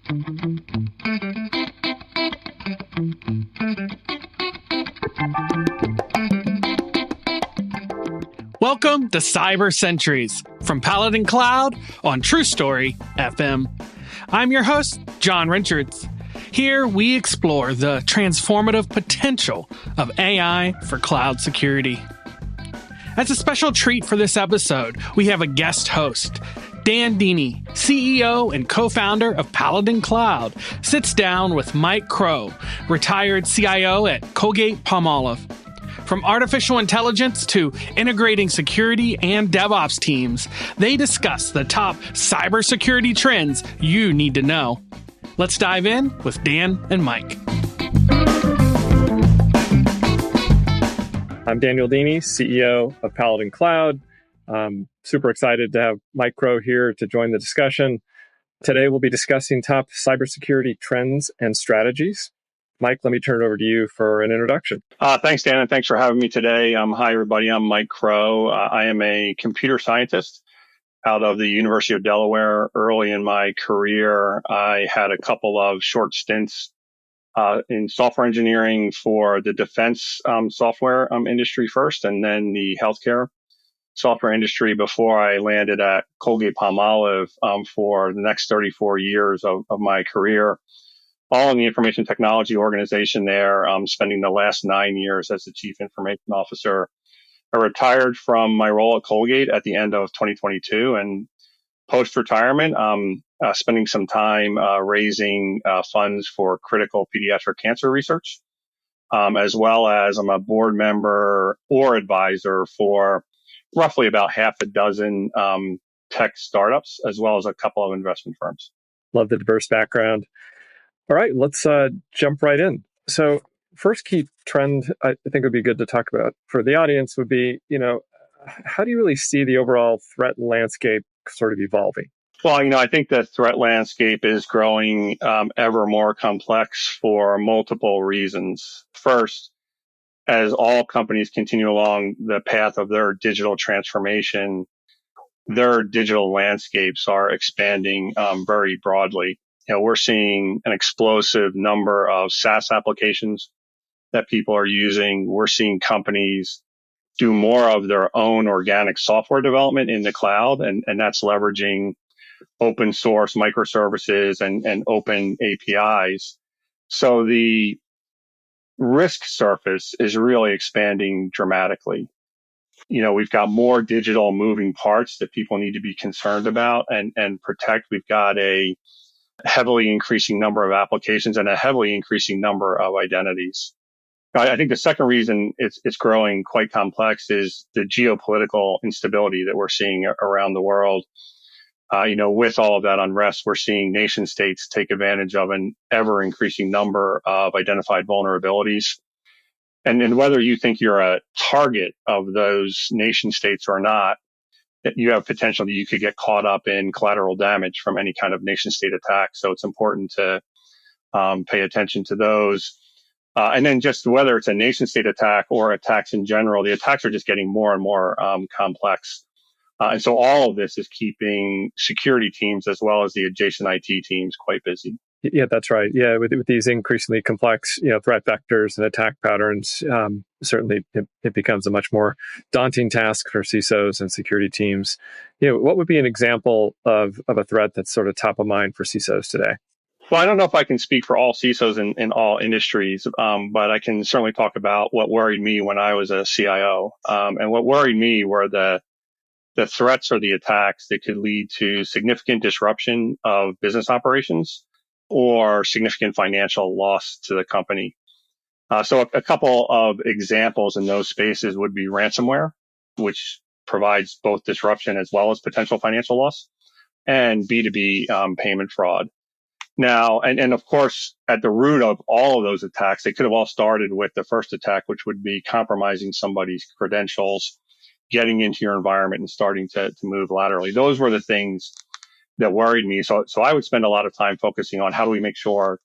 Welcome to Cyber Sentries from Paladin Cloud on True Story FM. I'm your host, John Richards. Here we explore the transformative potential of AI for cloud security. As a special treat for this episode, we have a guest host. Dan Deeney, CEO and co-founder of Paladin Cloud, sits down with Mike Crowe, retired CIO at Colgate-Palmolive. From artificial intelligence to integrating security and DevOps teams, they discuss the top cybersecurity trends you need to know. Let's dive in with Dan and Mike. I'm Daniel Deeney, CEO of Paladin Cloud. I'm super excited to have Mike Crowe here to join the discussion. Today, we'll be discussing top cybersecurity trends and strategies. Mike, let me turn it over to you for an introduction. Thanks, Dan, and thanks for having me today. Hi, everybody. I'm Mike Crowe. I am a computer scientist out of the University of Delaware. Early in my career, I had a couple of short stints in software engineering for the defense software industry first, and then the healthcare software industry before I landed at Colgate-Palmolive for the next 34 years of my career. All in the information technology organization there, spending the last 9 years as the chief information officer. I retired from my role at Colgate at the end of 2022, and post-retirement, spending some time raising funds for critical pediatric cancer research, as well as I'm a board member or advisor for roughly about half a dozen tech startups, as well as a couple of investment firms. Love the diverse background. All right, let's jump right in. So first key trend I think would be good to talk about for the audience would be, how do you really see the overall threat landscape sort of evolving? Well, I think the threat landscape is growing ever more complex for multiple reasons. First, as all companies continue along the path of their digital transformation, their digital landscapes are expanding very broadly. We're seeing an explosive number of SaaS applications that people are using. We're seeing companies do more of their own organic software development in the cloud, and that's leveraging open source microservices and open APIs. So the risk surface is really expanding dramatically. We've got more digital moving parts that people need to be concerned about and protect. We've got a heavily increasing number of applications and a heavily increasing number of identities. I think the second reason it's growing quite complex is the geopolitical instability that we're seeing around the world. With all of that unrest, we're seeing nation states take advantage of an ever increasing number of identified vulnerabilities. And whether you think you're a target of those nation states or not, you have potential that you could get caught up in collateral damage from any kind of nation state attack. So it's important to pay attention to those. And then just whether it's a nation state attack or attacks in general, the attacks are just getting more and more complex. And so all of this is keeping security teams as well as the adjacent IT teams quite busy. Yeah, that's right. Yeah, with these increasingly complex, threat vectors and attack patterns, certainly it becomes a much more daunting task for CISOs and security teams. What would be an example of a threat that's sort of top of mind for CISOs today? Well, I don't know if I can speak for all CISOs in all industries, but I can certainly talk about what worried me when I was a CIO. And what worried me were the threats or the attacks that could lead to significant disruption of business operations or significant financial loss to the company. So a couple of examples in those spaces would be ransomware, which provides both disruption as well as potential financial loss, and B2B payment fraud. Now, and of course, at the root of all of those attacks, they could have all started with the first attack, which would be compromising somebody's credentials, getting into your environment and starting to move laterally. Those were the things that worried me. So I would spend a lot of time focusing on how do we make sure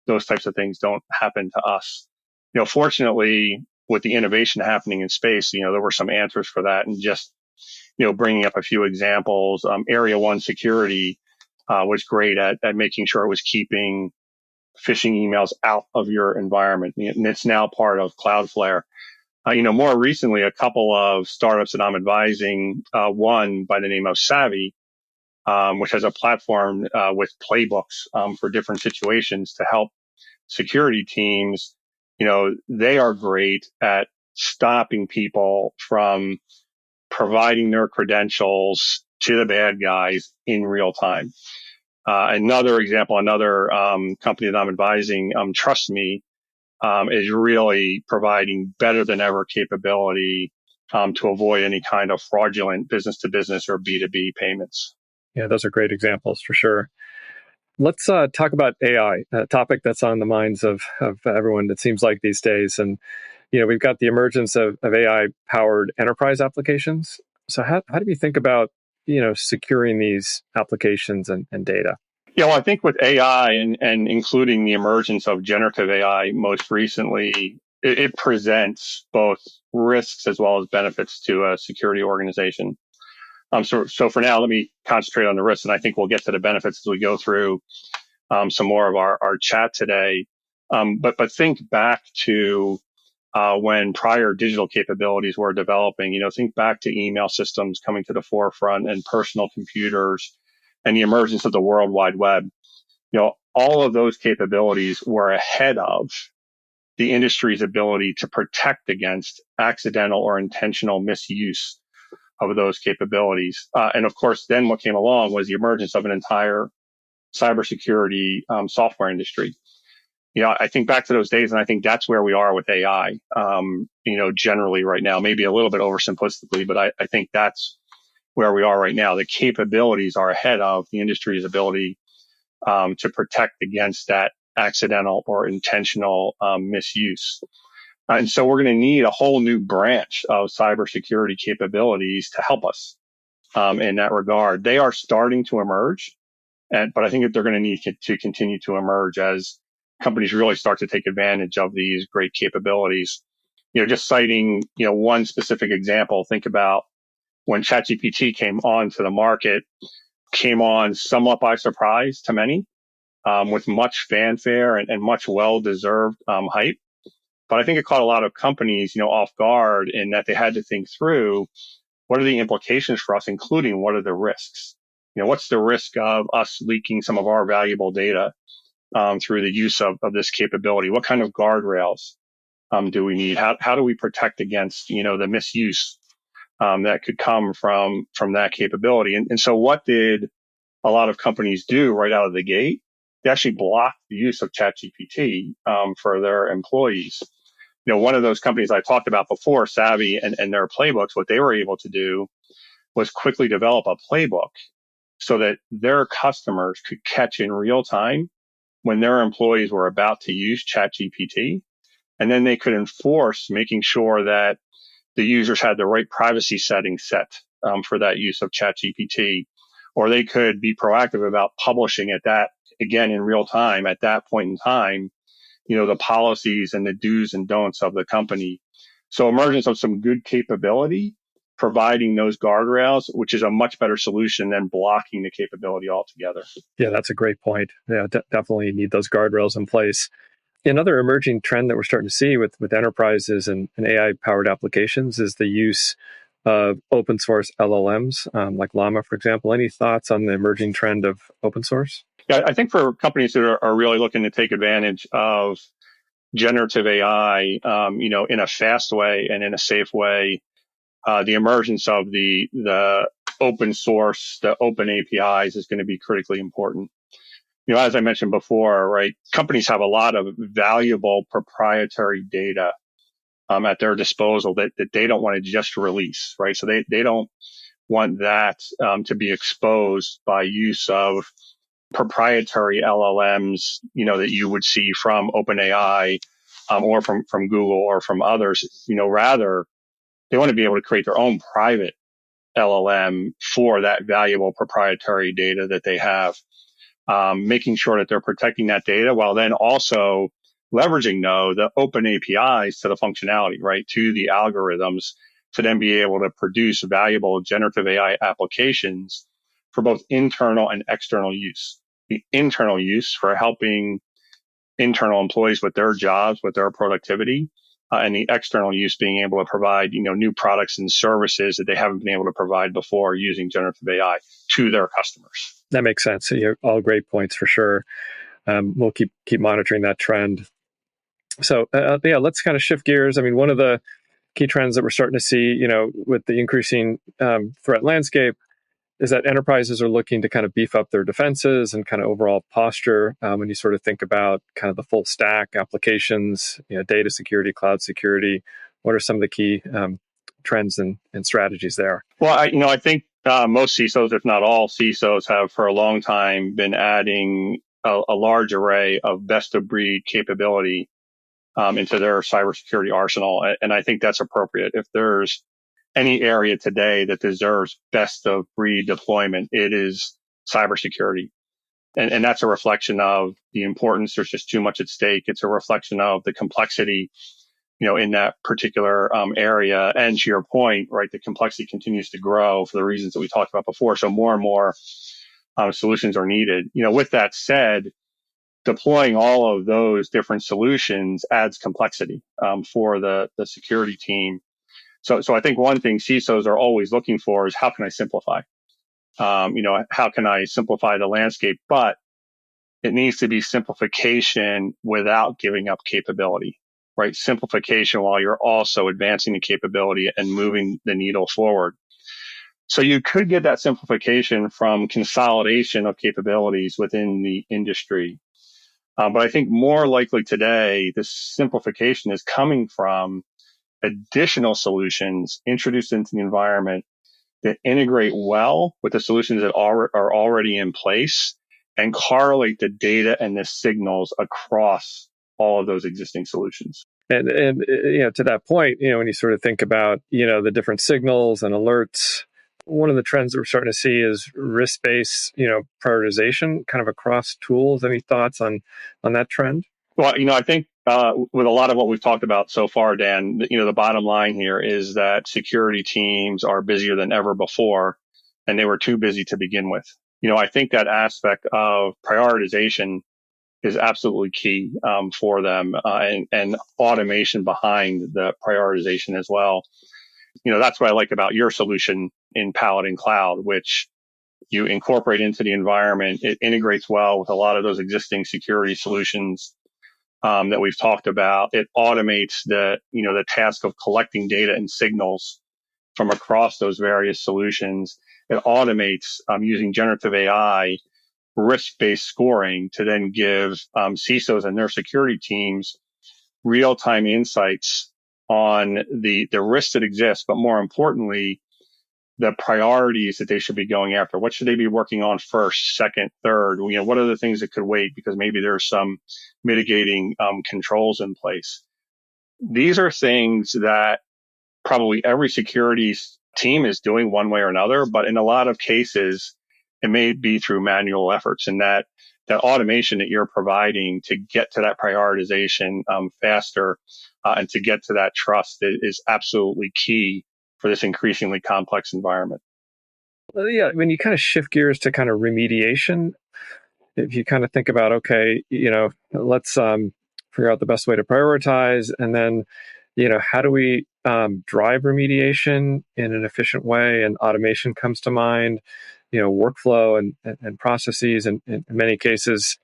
those types of things don't happen to us. Fortunately, with the innovation happening in space, there were some answers for that. And just, bringing up a few examples, Area 1 security was great at making sure it was keeping phishing emails out of your environment. And it's now part of Cloudflare. More recently, a couple of startups that I'm advising, one by the name of Savvy, which has a platform with playbooks for different situations to help security teams. They are great at stopping people from providing their credentials to the bad guys in real time. Another example, another company that I'm advising, Trust Me, is really providing better than ever capability to avoid any kind of fraudulent business to business or B2B payments. Yeah, those are great examples for sure. Let's talk about AI, a topic that's on the minds of everyone, it seems like these days. And, we've got the emergence of AI-powered enterprise applications. So how do we think about, securing these applications and data? Yeah, well, I think with AI and including the emergence of generative AI most recently, it presents both risks as well as benefits to a security organization. So for now, let me concentrate on the risks, and I think we'll get to the benefits as we go through some more of our chat today. But think back to when prior digital capabilities were developing. Think back to email systems coming to the forefront and personal computers and the emergence of the World Wide Web. All of those capabilities were ahead of the industry's ability to protect against accidental or intentional misuse of those capabilities. And of course, then what came along was the emergence of an entire cybersecurity software industry. I think back to those days, and I think that's where we are with AI, generally right now, maybe a little bit oversimplistically, but I think that's where we are right now. The capabilities are ahead of the industry's ability to protect against that accidental or intentional misuse. And so we're going to need a whole new branch of cybersecurity capabilities to help us in that regard. They are starting to emerge, but I think that they're going to need to continue to emerge as companies really start to take advantage of these great capabilities. Just citing, one specific example, think about when ChatGPT came onto the market, came on somewhat by surprise to many, with much fanfare and much well-deserved hype. But I think it caught a lot of companies, off guard in that they had to think through what are the implications for us, including what are the risks? What's the risk of us leaking some of our valuable data through the use of this capability? What kind of guardrails do we need? How do we protect against, the misuse that could come from that capability? And so what did a lot of companies do right out of the gate? They actually blocked the use of ChatGPT for their employees. One of those companies I talked about before, Savvy, and their playbooks, what they were able to do was quickly develop a playbook so that their customers could catch in real time when their employees were about to use ChatGPT. And then they could enforce making sure that the users had the right privacy settings set for that use of ChatGPT. Or they could be proactive about publishing at that, again, in real time, at that point in time, the policies and the do's and don'ts of the company. So emergence of some good capability, providing those guardrails, which is a much better solution than blocking the capability altogether. Yeah, that's a great point. Yeah, definitely need those guardrails in place. Another emerging trend that we're starting to see with enterprises and AI-powered applications is the use of open source LLMs, like Llama, for example. Any thoughts on the emerging trend of open source? Yeah, I think for companies that are really looking to take advantage of generative AI, in a fast way and in a safe way, the emergence of the open source, the open APIs is going to be critically important. As I mentioned before, right, companies have a lot of valuable proprietary data at their disposal that they don't want to just release, right? So they don't want that to be exposed by use of proprietary LLMs, that you would see from OpenAI or from Google or from others. Rather, they want to be able to create their own private LLM for that valuable proprietary data that they have, making sure that they're protecting that data while then also leveraging, the open APIs to the functionality, right, to the algorithms to then be able to produce valuable generative AI applications for both internal and external use. The internal use for helping internal employees with their jobs, with their productivity, and the external use being able to provide, new products and services that they haven't been able to provide before using generative AI to their customers. That makes sense. You're all great points for sure. We'll keep monitoring that trend. So let's kind of shift gears. I mean, one of the key trends that we're starting to see, with the increasing threat landscape, is that enterprises are looking to kind of beef up their defenses and kind of overall posture. When you sort of think about kind of the full stack applications, data security, cloud security, what are some of the key trends and strategies there? Well, I think most CISOs, if not all CISOs, have for a long time been adding a large array of best of breed capability into their cybersecurity arsenal. And I think that's appropriate. If there's any area today that deserves best of breed deployment, it is cybersecurity. And that's a reflection of the importance. There's just too much at stake. It's a reflection of the complexity, in that particular area. And to your point, right, the complexity continues to grow for the reasons that we talked about before. So more and more solutions are needed. With that said, deploying all of those different solutions adds complexity for the security team. So I think one thing CISOs are always looking for is how can I simplify? How can I simplify the landscape? But it needs to be simplification without giving up capability, right? Simplification while you're also advancing the capability and moving the needle forward. So you could get that simplification from consolidation of capabilities within the industry. But I think more likely today, this simplification is coming from additional solutions introduced into the environment that integrate well with the solutions that are already in place and correlate the data and the signals across all of those existing solutions. And to that point, when you sort of think about, the different signals and alerts, one of the trends that we're starting to see is risk-based, prioritization kind of across tools. Any thoughts on that trend? Well, I think with a lot of what we've talked about so far, Dan, the bottom line here is that security teams are busier than ever before, and they were too busy to begin with. I think that aspect of prioritization is absolutely key for them, and automation behind the prioritization as well. That's what I like about your solution in Paladin Cloud, which you incorporate into the environment. It integrates well with a lot of those existing security solutions that we've talked about. It automates the task of collecting data and signals from across those various solutions. It automates using generative AI risk-based scoring to then give CISOs and their security teams real-time insights on the risks that exist, but more importantly, the priorities that they should be going after. What should they be working on first, second, third? What are the things that could wait because maybe there's some mitigating controls in place? These are things that probably every security team is doing one way or another, but in a lot of cases, it may be through manual efforts, and that automation that you're providing to get to that prioritization faster and to get to that trust is absolutely key for this increasingly complex environment. Well, yeah, when you kind of shift gears to kind of remediation, if you kind of think about, okay, let's figure out the best way to prioritize, and then, how do we drive remediation in an efficient way? And automation comes to mind, workflow and processes. And in many cases,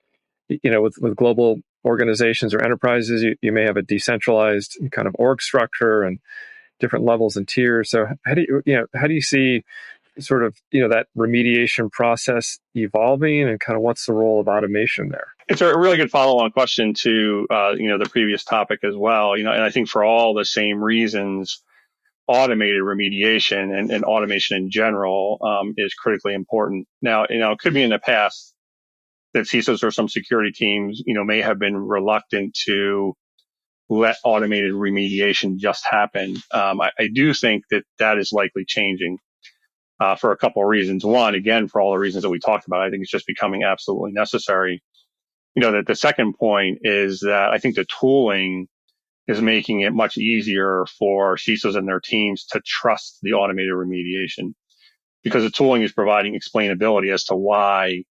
with global organizations or enterprises, you may have a decentralized kind of org structure and different levels and tiers. So how do you see sort of, that remediation process evolving, and kind of what's the role of automation there? It's a really good follow-on question to, the previous topic as well. And I think for all the same reasons, automated remediation and automation in general is critically important. Now, it could be in the past that CISOs or some security teams, may have been reluctant to let automated remediation just happen. I do think that is likely changing for a couple of reasons. One, again, for all the reasons that we talked about, I think it's just becoming absolutely necessary. That the second point is that I think the tooling is making it much easier for CISOs and their teams to trust the automated remediation. because the tooling is providing explainability as to why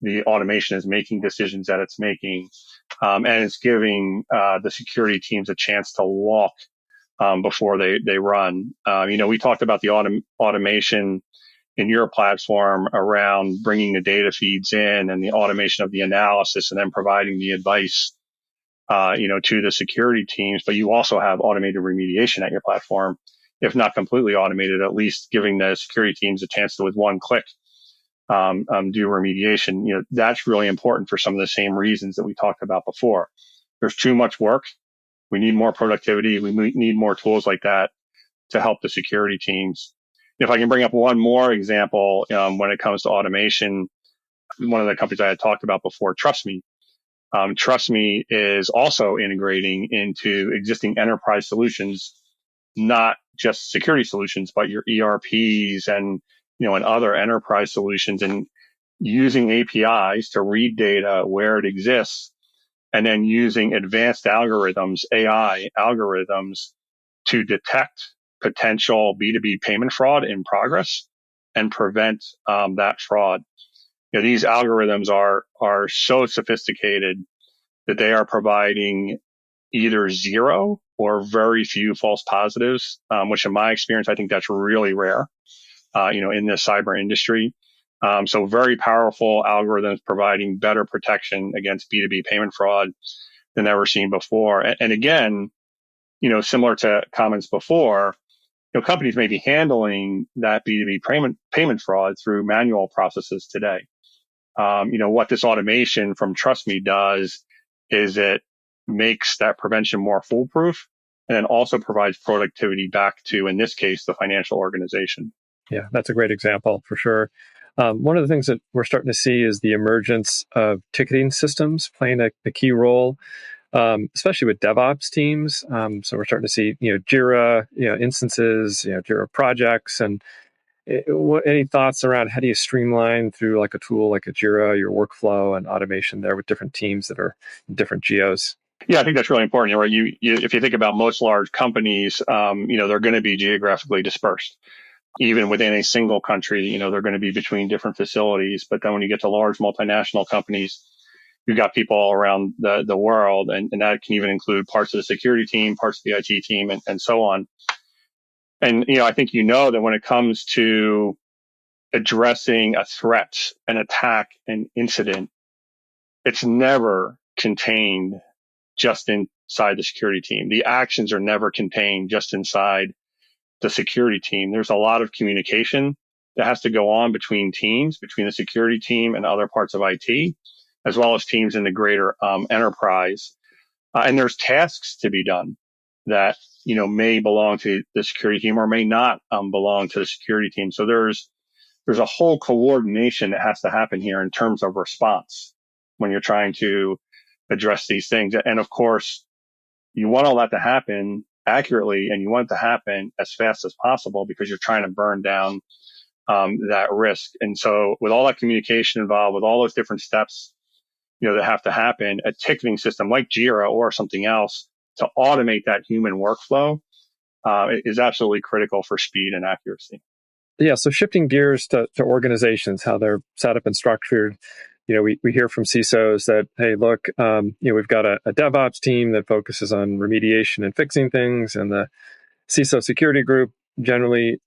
the automation is making decisions that it's making. And it's giving the security teams a chance to walk before they run. We talked about the automation in your platform around bringing the data feeds in and the automation of the analysis and then providing the advice, to the security teams. But you also have automated remediation at your platform, if not completely automated, at least giving the security teams a chance to, with one click, do remediation. That's really important for some of the same reasons that we talked about before. There's too much work. We need more productivity. We need more tools like that to help the security teams. If I can bring up one more example, when it comes to automation, one of the companies I had talked about before, TrustMe. TrustMe is also integrating into existing enterprise solutions, not just security solutions, but your ERPs and other enterprise solutions, and using APIs to read data where it exists, and then using advanced algorithms, AI algorithms, to detect potential B2B payment fraud in progress and prevent that fraud. These algorithms are so sophisticated that they are providing either zero or very few false positives, which in my experience, I think that's really rare, in the cyber industry. So very powerful algorithms providing better protection against B2B payment fraud than ever seen before. And again, similar to comments before, companies may be handling that B2B payment fraud through manual processes today. What this automation from TrustMe does is it makes that prevention more foolproof, and then also provides productivity back to, in this case, the financial organization. Yeah, that's a great example for sure. One of the things that we're starting to see is the emergence of ticketing systems playing a key role, especially with DevOps teams. So we're starting to see, Jira, instances, Jira projects, and any thoughts around how do you streamline through like a tool like a Jira, your workflow and automation there with different teams that are in different geos? Yeah, I think that's really important. Right? If you think about most large companies, they're going to be geographically dispersed. Even within a single country, they're going to be between different facilities. But then when you get to large multinational companies, you've got people all around the world, and that can even include parts of the security team, parts of the IT team, and so on. And, I think that when it comes to addressing a threat, an attack, an incident, it's never contained just inside the security team. The actions are never contained just inside the security team. There's a lot of communication that has to go on between teams, between the security team and other parts of IT, as well as teams in the greater enterprise. And there's tasks to be done that, may belong to the security team or may not belong to the security team. So there's a whole coordination that has to happen here in terms of response when you're trying to address these things. And of course, you want all that to happen accurately, and you want it to happen as fast as possible because you're trying to burn down that risk. And so with all that communication involved, with all those different steps, that have to happen, a ticketing system like Jira or something else to automate that human workflow is absolutely critical for speed and accuracy. Yeah, so shifting gears to organizations, how they're set up and structured. We hear from CISOs that, hey, look, we've got a DevOps team that focuses on remediation and fixing things, and the CISO security group generally,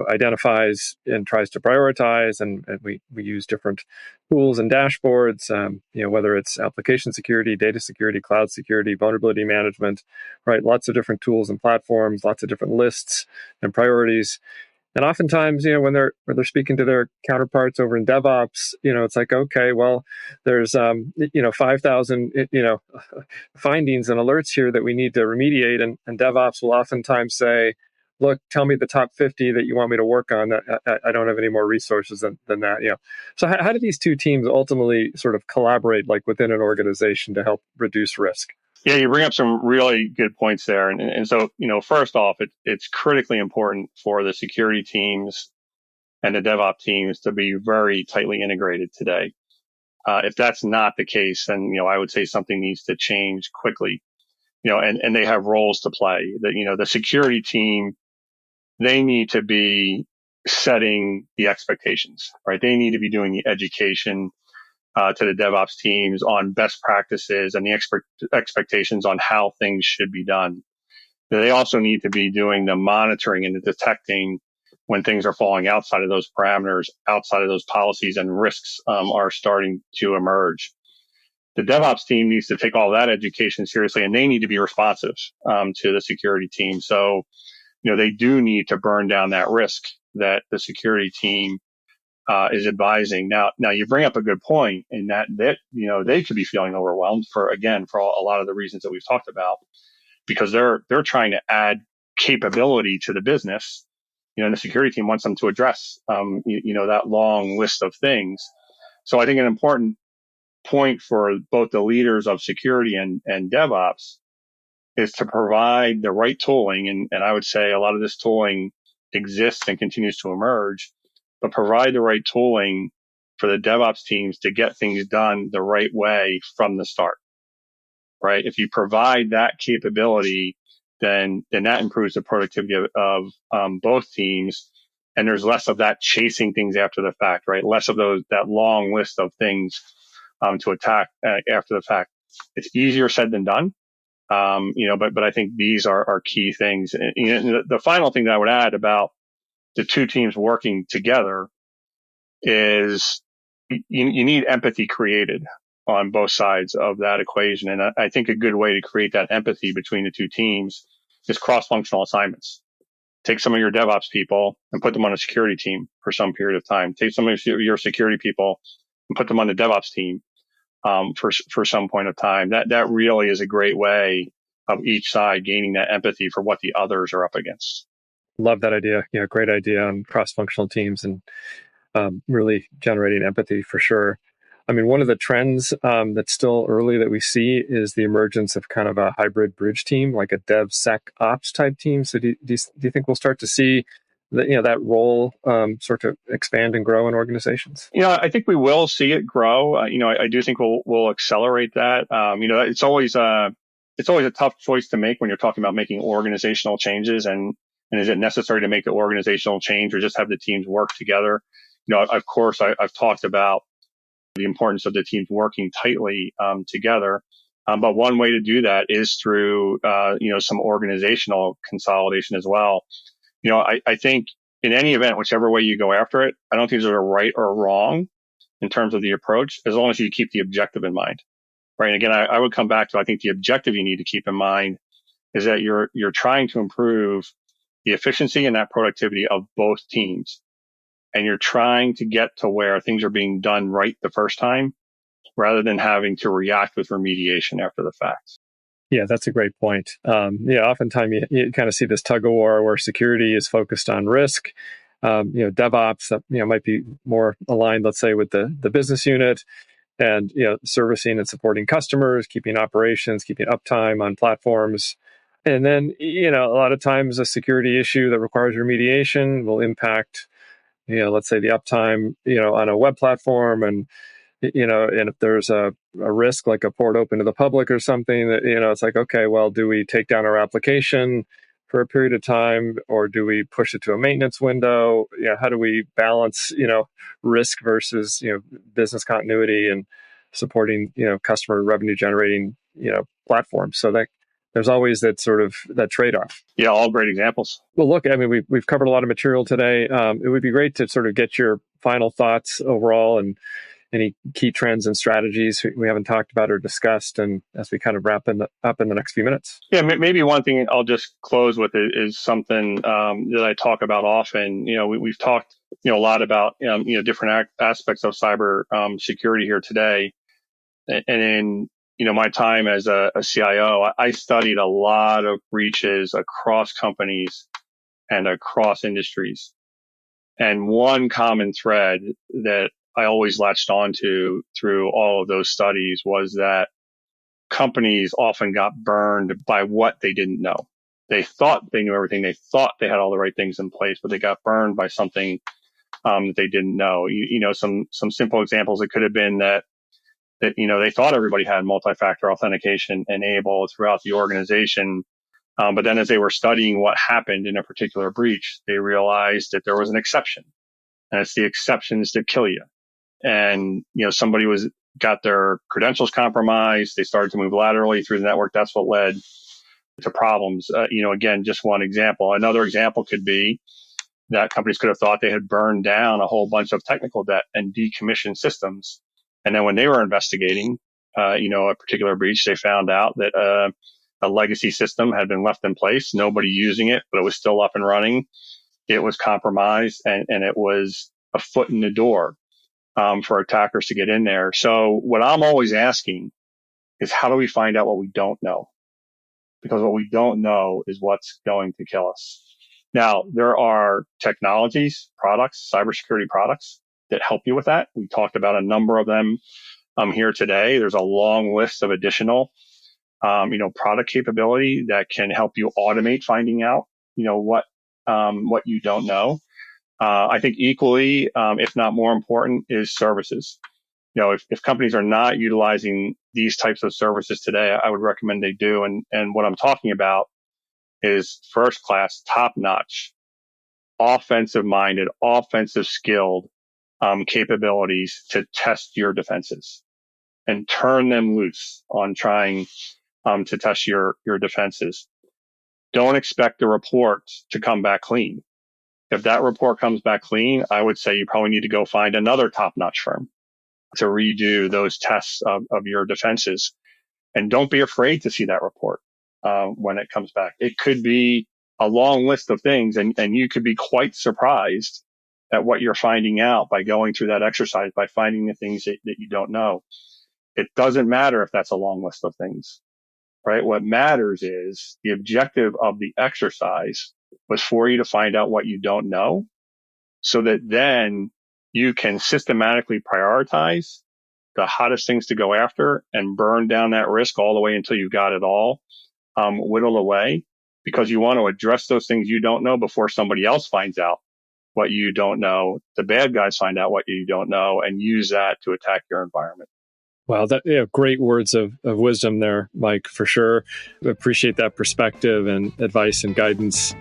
identifies and tries to prioritize, and we use different tools and dashboards, whether it's application security, data security, cloud security, vulnerability management, right? Lots of different tools and platforms, lots of different lists and priorities. And oftentimes, when they're speaking to their counterparts over in DevOps, it's like, okay, well, there's 5,000 findings and alerts here that we need to remediate, and DevOps will oftentimes say, look, tell me the top 50 that you want me to work on. I don't have any more resources than that. So how do these two teams ultimately sort of collaborate, like within an organization, to help reduce risk? Yeah, you bring up some really good points there. And so, first off, it's critically important for the security teams and the DevOps teams to be very tightly integrated today. If that's not the case, then, I would say something needs to change quickly, and they have roles to play. The security team, they need to be setting the expectations, right? They need to be doing the education to the DevOps teams on best practices and the expectations on how things should be done. They also need to be doing the monitoring and the detecting when things are falling outside of those parameters, outside of those policies, and risks are starting to emerge. The DevOps team needs to take all that education seriously, and they need to be responsive to the security team. So, they do need to burn down that risk that the security team is advising. Now you bring up a good point in that they could be feeling overwhelmed for a lot of the reasons that we've talked about, because they're trying to add capability to the business, and the security team wants them to address, that long list of things. So I think an important point for both the leaders of security and DevOps is to provide the right tooling. And I would say a lot of this tooling exists and continues to emerge, but provide the right tooling for the DevOps teams to get things done the right way from the start, right? If you provide that capability, then that improves the productivity of both teams. And there's less of that chasing things after the fact, right? Less of that long list of things to attack after the fact. It's easier said than done. But I think these are key things. And, the final thing that I would add about the two teams working together is you need empathy created on both sides of that equation. And I think a good way to create that empathy between the two teams is cross-functional assignments. Take some of your DevOps people and put them on a security team for some period of time. Take some of your security people and put them on the DevOps team for some point of time. That really is a great way of each side gaining that empathy for what the others are up against. Love that idea. Great idea on cross-functional teams and really generating empathy for sure. I mean, one of the trends that's still early that we see is the emergence of kind of a hybrid bridge team, like a DevSecOps type team. So do you think we'll start to see that role sort of expand and grow in organizations? I think we will see it grow. I do think we'll accelerate that. It's always a tough choice to make when you're talking about making organizational changes, and is it necessary to make the organizational change or just have the teams work together? Of course, I've talked about the importance of the teams working tightly together. But one way to do that is through, some organizational consolidation as well. I think in any event, whichever way you go after it, I don't think there's a right or wrong in terms of the approach, as long as you keep the objective in mind, right? And again, I would come back to, I think the objective you need to keep in mind is that you're trying to improve the efficiency and that productivity of both teams. And you're trying to get to where things are being done right the first time, rather than having to react with remediation after the fact. Yeah, that's a great point. Oftentimes you kind of see this tug of war where security is focused on risk. DevOps, might be more aligned, let's say, with the business unit, and servicing and supporting customers, keeping operations, keeping uptime on platforms. And then a lot of times a security issue that requires remediation will impact let's say the uptime, on a web platform, and and if there's a risk like a port open to the public or something, that it's like, okay, well, do we take down our application for a period of time, or do we push it to a maintenance window? How do we balance risk versus business continuity and supporting customer revenue generating platforms? So that there's always that sort of that trade-off. Yeah, all great examples. Well, look, I mean, we've covered a lot of material today. It would be great to sort of get your final thoughts overall and any key trends and strategies we haven't talked about or discussed, and as we kind of wrap up in the next few minutes. Yeah, maybe one thing I'll just close with is something that I talk about often. We've talked a lot about different aspects of cyber security here today, and in my time as a CIO, I studied a lot of breaches across companies and across industries. And one common thread that I always latched onto through all of those studies was that companies often got burned by what they didn't know. They thought they knew everything. They thought they had all the right things in place, but they got burned by something that they didn't know. Some simple examples. It could have been that they thought everybody had multi-factor authentication enabled throughout the organization, But then as they were studying what happened in a particular breach, they realized that there was an exception. And it's the exceptions that kill you. And, somebody got their credentials compromised. They started to move laterally through the network. That's what led to problems. Again, just one example. Another example could be that companies could have thought they had burned down a whole bunch of technical debt and decommissioned systems. And then when they were investigating, a particular breach, they found out that a legacy system had been left in place, nobody using it, but it was still up and running. It was compromised, and it was a foot in the door for attackers to get in there. So what I'm always asking is, how do we find out what we don't know? Because what we don't know is what's going to kill us. Now, there are technologies, products, cybersecurity products that help you with that. We talked about a number of them here today. There's a long list of additional, product capability that can help you automate finding out, what you don't know. I think equally, if not more important, is services. If companies are not utilizing these types of services today, I would recommend they do. And what I'm talking about is first class, top notch, offensive minded, offensive skilled capabilities to test your defenses and turn them loose on trying to test your defenses. Don't expect the report to come back clean. If that report comes back clean, I would say you probably need to go find another top-notch firm to redo those tests of your defenses. And don't be afraid to see that report when it comes back. It could be a long list of things, and you could be quite surprised at what you're finding out by going through that exercise, by finding the things that you don't know. It doesn't matter if that's a long list of things, right? What matters is the objective of the exercise was for you to find out what you don't know, so that then you can systematically prioritize the hottest things to go after and burn down that risk all the way until you got it all whittled away, because you want to address those things you don't know before somebody else finds out what you don't know. The bad guys find out what you don't know and use that to attack your environment. Wow, great words of wisdom there, Mike, for sure. Appreciate that perspective and advice and guidance.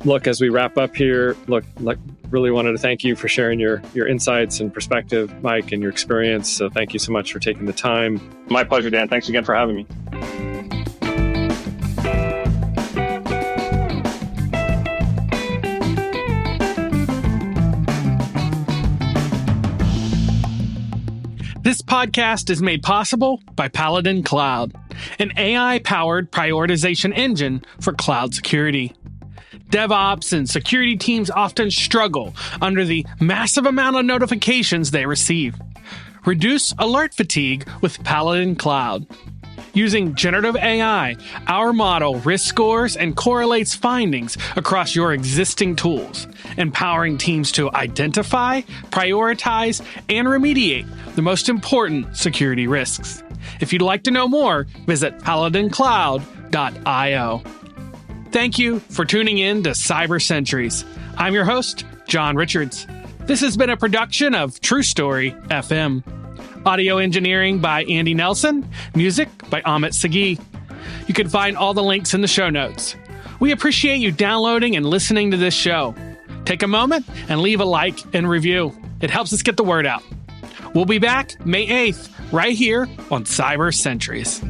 Look, as we wrap up here, really wanted to thank you for sharing your insights and perspective, Mike, and your experience. So thank you so much for taking the time. My pleasure, Dan. Thanks again for having me. This podcast is made possible by Paladin Cloud, an AI-powered prioritization engine for cloud security. DevOps and security teams often struggle under the massive amount of notifications they receive. Reduce alert fatigue with Paladin Cloud. Using generative AI, our model risk scores and correlates findings across your existing tools, empowering teams to identify, prioritize, and remediate the most important security risks. If you'd like to know more, visit paladincloud.io. Thank you for tuning in to Cyber Sentries. I'm your host, John Richards. This has been a production of True Story FM. Audio engineering by Andy Nelson. Music by Amit Sagi. You can find all the links in the show notes. We appreciate you downloading and listening to this show. Take a moment and leave a like and review. It helps us get the word out. We'll be back May 8th, right here on Cyber Sentries.